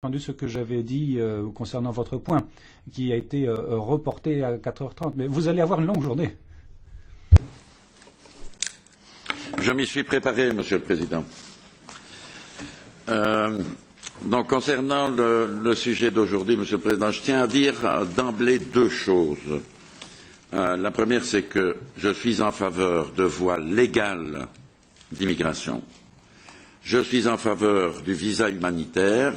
entendu ce que j'avais dit concernant votre point, qui a été reporté à 4h30. Mais vous allez avoir une longue journée. Je m'y suis préparé, Monsieur le Président. Donc, concernant le sujet d'aujourd'hui, Monsieur le Président, je tiens à dire d'emblée deux choses. La première, c'est que je suis en faveur de voies légales d'immigration. Je suis en faveur du visa humanitaire.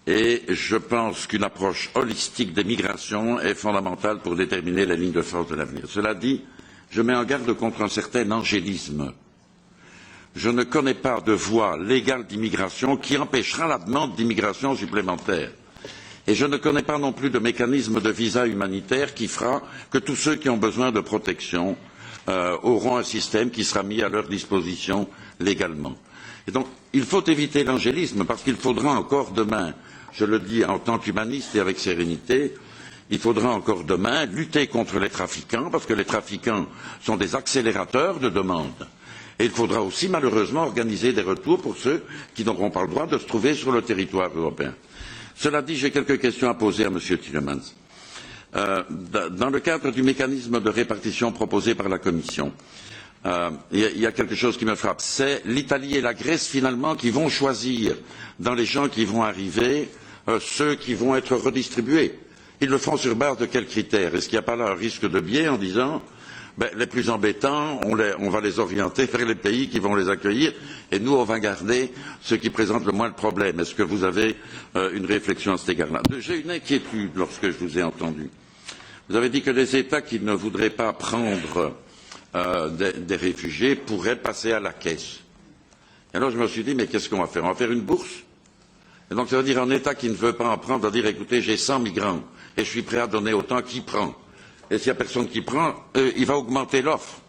Et je pense qu'une approche holistique des migrations est fondamentale pour déterminer la ligne de force de l'avenir. Cela dit, je mets en garde contre un certain angélisme. Je ne connais pas de voie légale d'immigration qui empêchera la demande d'immigration supplémentaire. Et je ne connais pas non plus de mécanisme de visa humanitaire qui fera que tous ceux qui ont besoin de protection auront un système qui sera mis à leur disposition légalement. Et donc, il faut éviter l'angélisme parce qu'il faudra encore demain, je le dis en tant qu'humaniste et avec sérénité, il faudra encore demain lutter contre les trafiquants parce que les trafiquants sont des accélérateurs de demande. Et il faudra aussi malheureusement organiser des retours pour ceux qui n'auront pas le droit de se trouver sur le territoire européen. Cela dit, j'ai quelques questions à poser à M. Timmermans. Dans le cadre du mécanisme de répartition proposé par la Commission, il y a quelque chose qui me frappe, c'est l'Italie et la Grèce finalement qui vont choisir dans les gens qui vont arriver ceux qui vont être redistribués. Ils le font sur base de quels critères? Est-ce qu'il n'y a pas là un risque de biais en disant les plus embêtants, on va les orienter vers les pays qui vont les accueillir et nous on va garder ceux qui présentent le moins de problèmes? Est-ce que vous avez une réflexion à cet égard-là? J'ai une inquiétude lorsque je vous ai entendu. Vous avez dit que les États qui ne voudraient pas prendre des réfugiés pourraient passer à la caisse. Et alors je me suis dit, mais qu'est-ce qu'on va faire? On va faire une bourse? Et donc ça veut dire un État qui ne veut pas en prendre, va dire, écoutez, j'ai 100 migrants et je suis prêt à donner autant, qui prend? Et s'il n'y a personne qui prend, il va augmenter l'offre.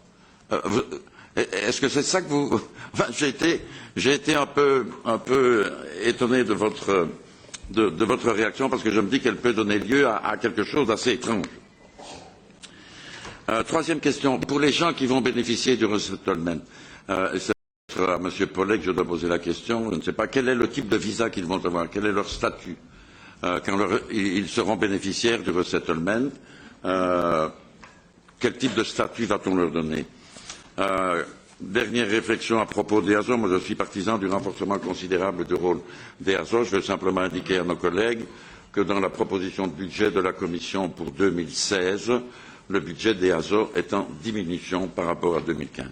Est-ce que c'est ça que vous... Enfin, j'ai été un peu étonné de votre réaction parce que je me dis qu'elle peut donner lieu à quelque chose d'assez étrange. Troisième question, pour les gens qui vont bénéficier du resettlement, c'est à M. Pollet que je dois poser la question, je ne sais pas quel est le type de visa qu'ils vont avoir, quel est leur statut quand ils seront bénéficiaires du resettlement, quel type de statut va-t-on leur donner? Dernière réflexion à propos d'EASO, moi je suis partisan du renforcement considérable du rôle d'EASO, je veux simplement indiquer à nos collègues que dans la proposition de budget de la Commission pour 2016, le budget d'EASO est en diminution par rapport à 2015.